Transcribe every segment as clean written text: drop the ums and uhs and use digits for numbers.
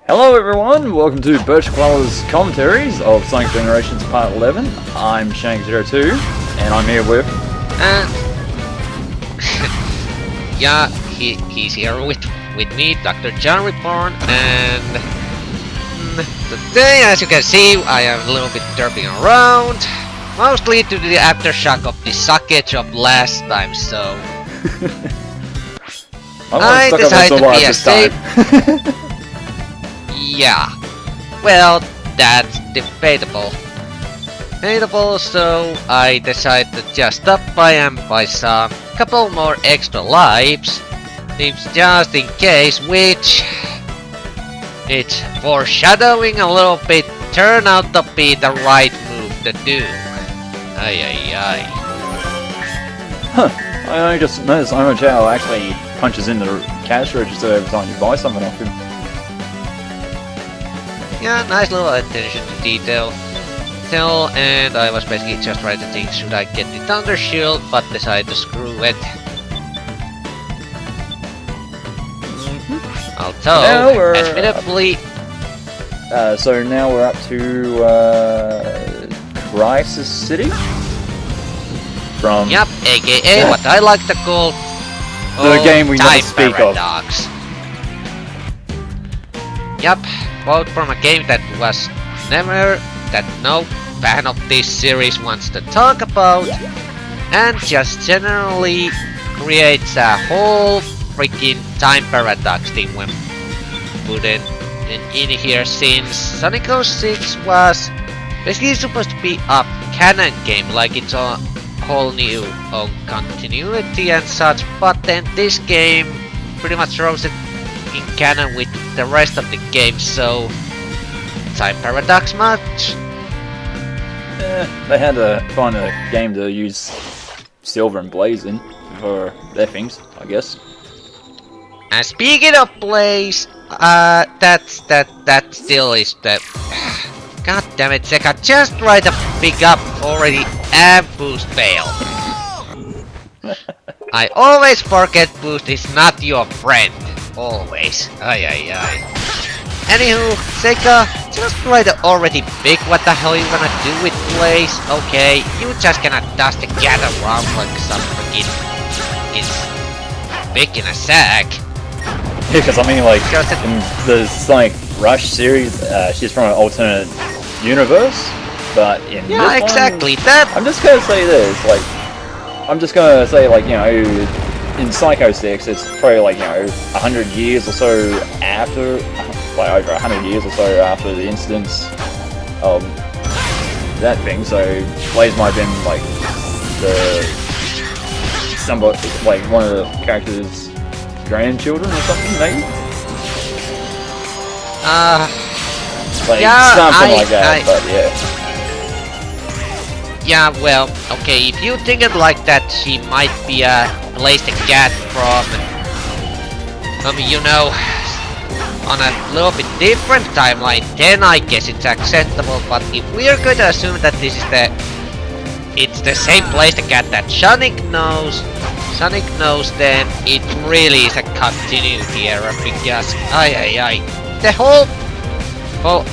Hello everyone, welcome to Birch-Koala's Commentaries of Sonic Generations Part 11. I'm Shank02, and I'm here with... yeah, he's here with me, DoctorJhonReborn, and... today, as you can see, I am a little bit derping around, mostly due to the aftershock of the suckage of last time, so... I decided to be a safe... Yeah, well, that's debatable. So I decided to just stop by and buy some couple more extra lives, just in case, which it's foreshadowing a little bit, turned out to be the right move to do. Ay. Huh, I just noticed Imo actually punches in the cash register every time you buy something off him. Yeah, nice little attention to detail. And I was basically just trying to think, should I get the Thunder Shield, but decided to screw it. Although, admittedly... so now we're up to Crisis City? From... Yep, aka what I like to call... the game we never speak paradox. Yep, quote from a game that was never... that no fan of this series wants to talk about, and just generally creates a whole freaking time paradox thing when put it in here, since Sonic 06 was basically supposed to be a canon game, like it's a whole new continuity and such, but then this game pretty much throws it in canon with the rest of the game, so time paradox much? They had to find a game to use Silver and Blaze in for their things, I guess. And speaking of Blaze, that still is the... God damn it, Sega, just try to pick up already and boost fail. I always forget boost is not your friend. Always. Ay. Anywho, Sega, just try to already pick what the hell you're gonna do with Blaze. Okay, you just gonna dust the cat around like some freaking pig in a sack. Yeah, because I mean, like, in the Sonic Rush series, she's from an alternate universe, but in this one, exactly that. I'm just gonna say this, like, you know, in Sonic 06, it's probably like, you know, 100 years or so after, like over 100 years or so after the incidents of that thing, so Blaze might have been like one of the characters' grandchildren or something, maybe? Like, yeah, something like that, but yeah. Yeah, well, okay, if you think it like that, she might be Blaze the cat from, you know, on a little bit different timeline, then I guess it's acceptable, but if we're going to assume that this is it's the same Blaze the cat that Sonic knows, then it really is a continuity error, because, the whole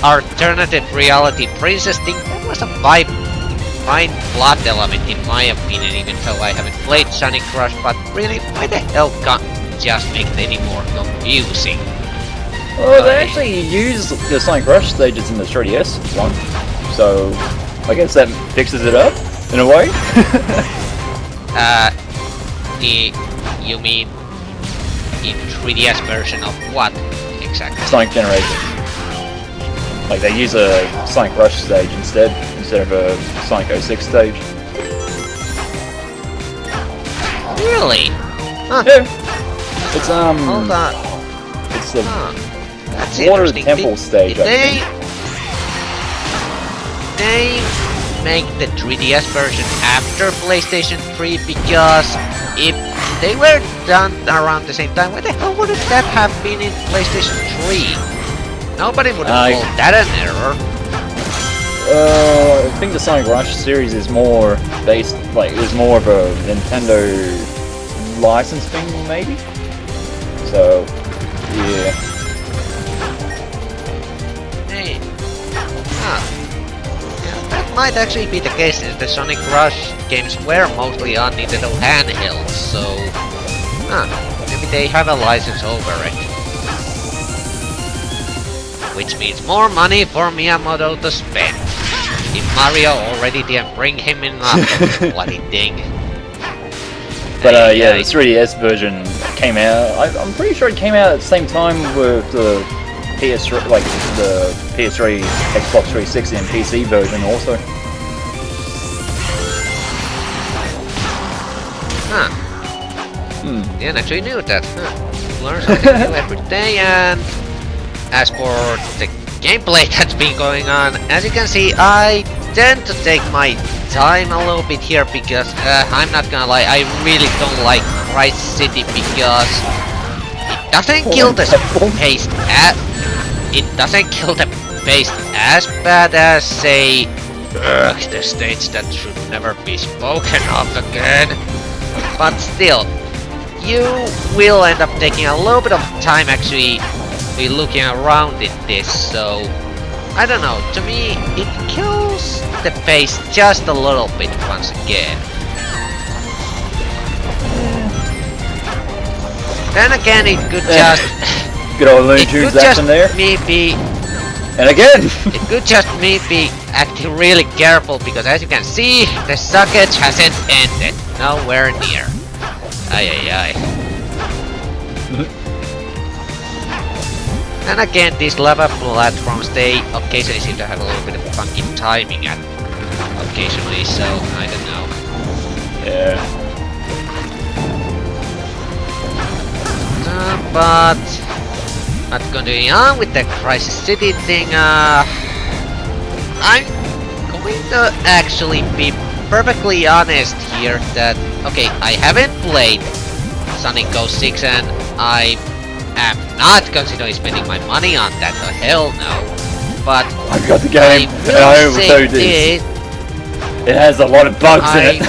alternative reality princess thing, that was a fine plot element in my opinion, even though I haven't played Sonic Rush, but really, why the hell can't just make it any more confusing? Well, they actually use the Sonic Rush stages in the 3DS one, so I guess that fixes it up, in a way. You mean in 3DS version of what, exactly? Sonic Generations. Like, they use a Sonic Rush stage instead of a Sonic 06 stage. Really? Huh. Yeah. It's, hold on. It's the that's Water Temple stage, I think. They make the 3DS version after PlayStation 3, because if they were done around the same time, why the hell wouldn't that have been in PlayStation 3? Nobody would have called that an error. I think the Sonic Rush series is more based, like, it was more of a Nintendo license thing, maybe? So, yeah. might actually be the case since the Sonic Rush games were mostly on Nintendo handhelds, so... maybe they have a license over it. Which means more money for Miyamoto to spend. If Mario already didn't bring him enough, bloody thing. But yeah, the 3DS version came out. I'm pretty sure it came out at the same time with the PS3, like the PS3, Xbox 360, and PC version also. Didn't actually knew that. Learn something new every day. And as for the gameplay that's been going on, as you can see, I tend to take my time a little bit here because I'm not gonna lie, I really don't like Christ City because it doesn't kill the pace as bad as, say, the stage that should never be spoken of again. But still, you will end up taking a little bit of time actually be looking around in this, so I don't know, to me it kills the pace just a little bit once again. Then again, it could just good old Looney Tunes action there. Maybe and again it could just me be acting really careful because as you can see, the suckage hasn't ended. Nowhere near. Ay. And again, these lava platforms, they occasionally seem to have a little bit of funky timing occasionally, so I don't know. Yeah. But continuing on with the Crisis City thing, I'm going to actually be perfectly honest here that, okay, I haven't played Sonic 06 and I am not considering spending my money on that, the hell no. But I've got the game and I oversold this. It has a lot of bugs in it.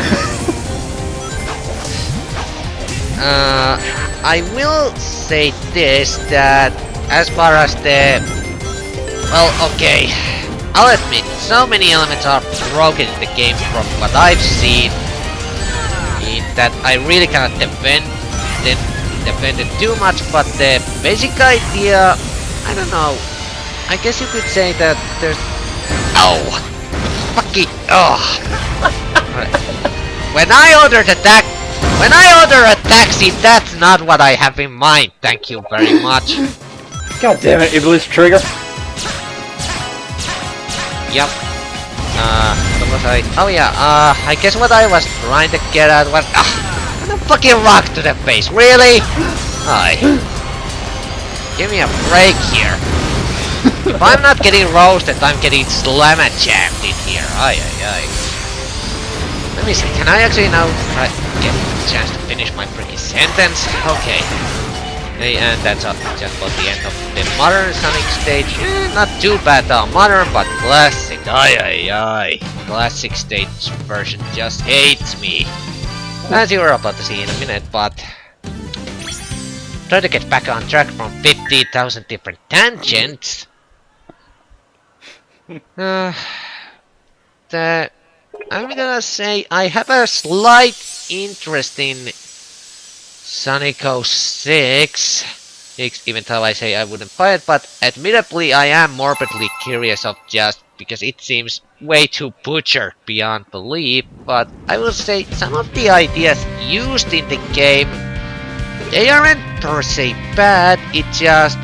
I will say this, that as far as the... Well, okay, I'll admit, so many elements are broken in the game from what I've seen, that I really cannot defend it too much, but the basic idea, I don't know, I guess you could say that there's... Oh! Fucking... Oh! When I order a taxi, that's not what I have in mind, thank you very much. God damn it, Iblis Trigger. Yep. What was I? Oh yeah, I guess what I was trying to get at was... and a fucking rock to the face, really? Aye. Give me a break here. If I'm not getting roasted, I'm getting slamma jammed in here. Aye. Let me see, can I actually now try get a chance to finish my freaking sentence? Okay. Okay, and that's just about the end of the modern Sonic stage. Not too bad though, modern, but classic. Aye. Classic stage version just hates me. As you were about to see in a minute, but... Try to get back on track from 50,000 different tangents. I'm gonna say I have a slight interest in Sonic 06, even though I say I wouldn't buy it, but admittedly I am morbidly curious of just because it seems way too butchered beyond belief, but I will say some of the ideas used in the game, they aren't per se bad, it just,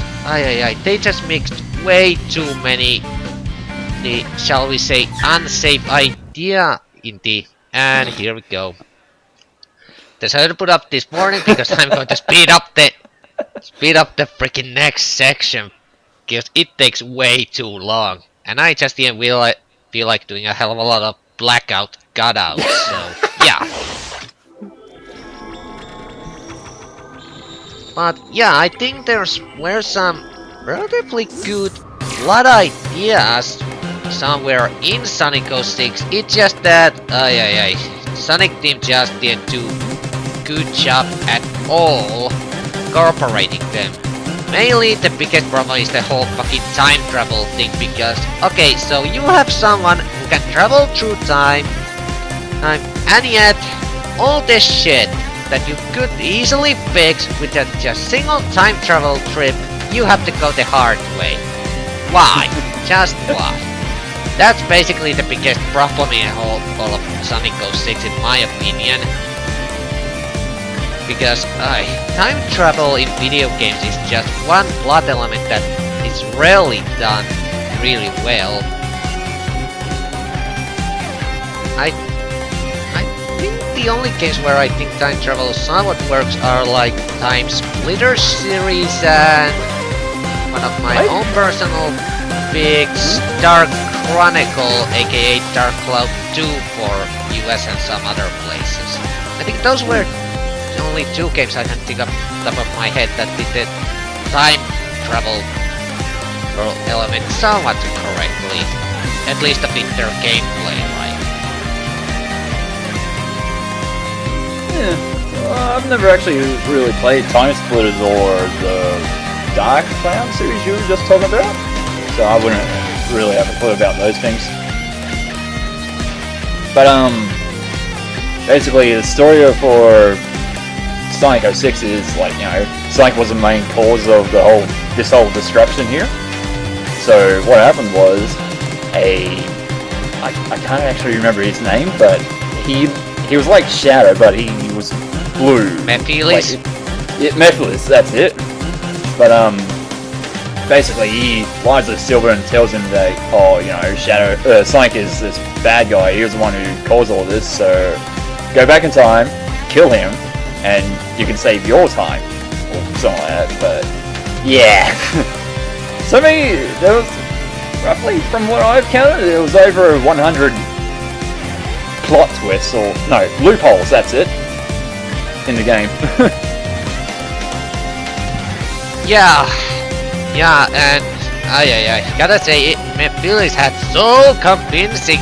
they just mixed way too many, shall we say, unsafe idea in the, and here we go. Decided to put up this morning because I'm going to speed up the freaking next section because it takes way too long, and I just didn't feel like doing a hell of a lot of blackout cutouts. So yeah. But yeah, I think were some relatively good plot ideas somewhere in Sonic 06. It's just that Sonic team just didn't do good job at all incorporating them. Mainly the biggest problem is the whole fucking time travel thing because, okay, so you have someone who can travel through time, and yet all this shit that you could easily fix with a just single time travel trip, you have to go the hard way. Why? Just why? That's basically the biggest problem in all of Sonic 06 in my opinion. Because time travel in video games is just one plot element that is rarely done really well. I think the only case where I think time travel somewhat works are like Time Splitter series and one of my own personal picks, Dark Chronicle, aka Dark Cloud 2 for US and some other places. I think those were the only two games I can think of top of my head that did the time travel element somewhat correctly. At least a bit their gameplay, right? Yeah. I've never actually really played Time Splitters or the Dark Cloud series you were just talking about, so I wouldn't really have a clue about those things. But basically the story for Sonic 06 is like, you know, Sonic was the main cause of this whole destruction here. So what happened was I can't actually remember his name, but he was like Shadow, but he was blue. Mephiles? Like, Mephiles, that's it. But basically he lies to Silver and tells him that, oh, you know, Sonic is this bad guy. He was the one who caused all this. So go back in time, kill him, and you can save your time, or something like that. But yeah. So maybe there was roughly, from what I've counted, there was over 100 plot twists, or no, loopholes, that's it, in the game. Yeah, and I gotta say, Mephiles had so convincing,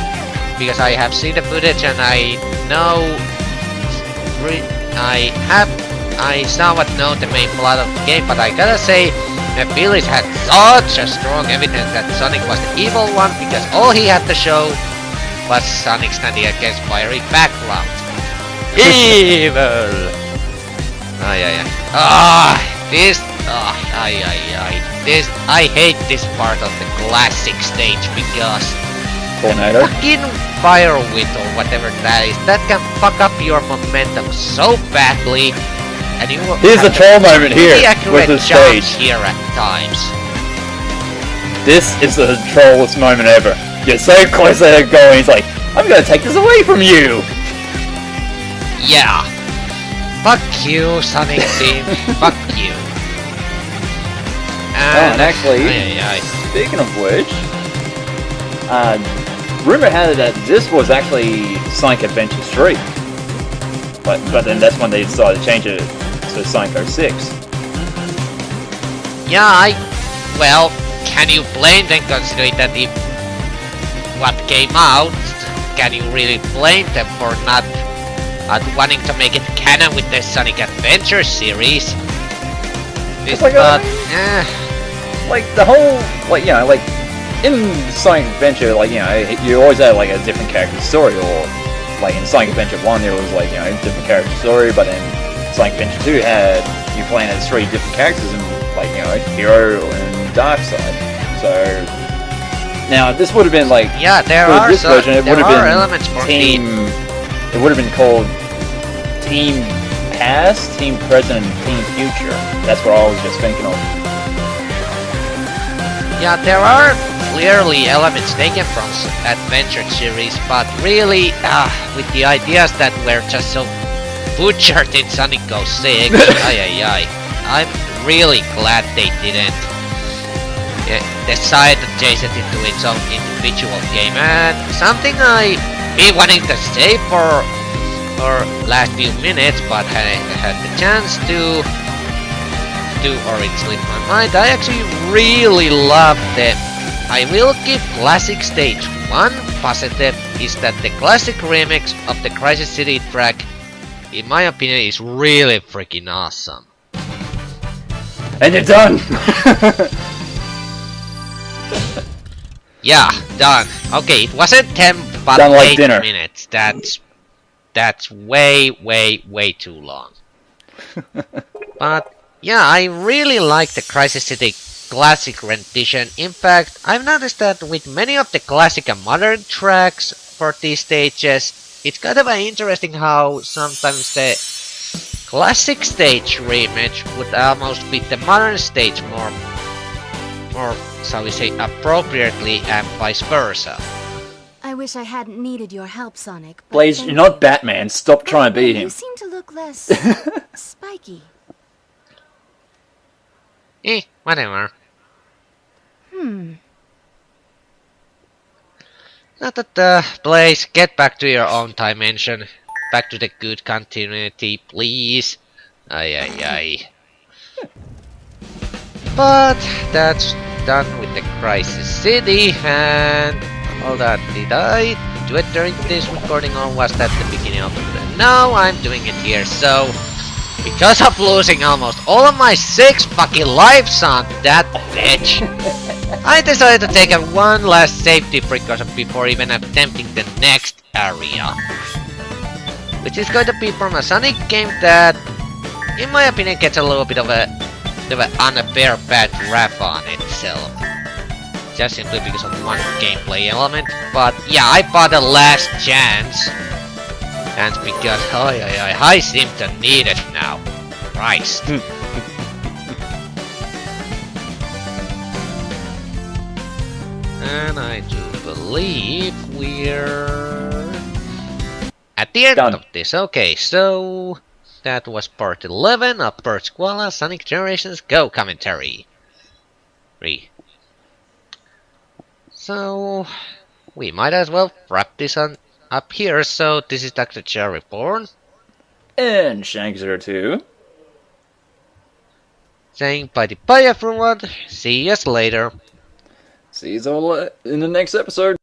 because I have seen the footage and I know, I somewhat know the main plot of the game, but I gotta say, Mephiles had such a strong evidence that Sonic was the evil one, because all he had to show was Sonic standing against fiery background. Evil! I hate this part of the classic stage because Tornado? fucking fire width or whatever that is, that can fuck up your momentum so badly. And you Here's a troll moment here with the stage. Here at times. This is the trollest moment ever. You're so close to going, he's like, I'm gonna take this away from you! Yeah. Fuck you, Sonic Team. Fuck you. And actually, speaking of which, rumor had it that this was actually Sonic Adventures 3. But then that's when they decided to change it to Sonic 06. Yeah, well, can you blame them considering that if what came out, can you really blame them for not wanting to make it canon with the Sonic Adventure series? It's like like the whole, like, you know, like in Sonic Adventure, like, you know, you always had like a different character story, or like in Sonic Adventure 1 there was like, you know, different character story, but then Sonic Adventure 2 had you playing as 3 different characters in, like, you know, Hero and Dark Side. So now this would have been like, yeah, there are this some, version, it there would have been elements for Team. It would have been called Team Past, Team Present, and Team Future. That's what I was just thinking of. Yeah, there are clearly elements taken from Adventure series, but really, with the ideas that were just so butchered in Sonic 06, I'm really glad they didn't decide to change it into its own individual game. And something I be wanting to say for last few minutes, but I had the chance to or it slipped my mind. I actually really loved it. I will give Classic Stage 1 positive, is that the classic remix of the Crisis City track, in my opinion, is really freaking awesome. And you're done! Yeah, done. Okay, it wasn't 10, but Done like 8 dinner. minutes. That's way, way, way too long. But yeah, I really like the Crisis City classic rendition. In fact, I've noticed that with many of the classic and modern tracks for these stages, it's kind of interesting how sometimes the classic stage rematch would almost fit the modern stage more, shall we say, appropriately, and vice versa. I wish I hadn't needed your help, Sonic. but Blaze, thank you're not you. Batman. Stop trying to By the be way, him. You seem to look less spiky. Whatever. Blaze, get back to your own dimension. Back to the good continuity, please. Aye. But that's done with the Crisis City, and all that. Did I do it during this recording, or was that the beginning of it? No, I'm doing it here, so because of losing almost all of my 6 fucking lives on that bitch, I decided to take one last safety precaution before even attempting the next area, which is going to be from a Sonic game that, in my opinion, gets a little bit of an unfair bad rap on itself, just simply because of one gameplay element. But yeah, I bought a last chance, and because I seem to need it now. Christ. And I do believe we're at the end Done. of this. Okay, so that was part 11 of Birch-Koala Sonic Generations Go Commentary. So we might as well wrap this on up here. So this is DoctorJhonReborn And Shank02. saying bye everyone. See you later. See you all in the next episode.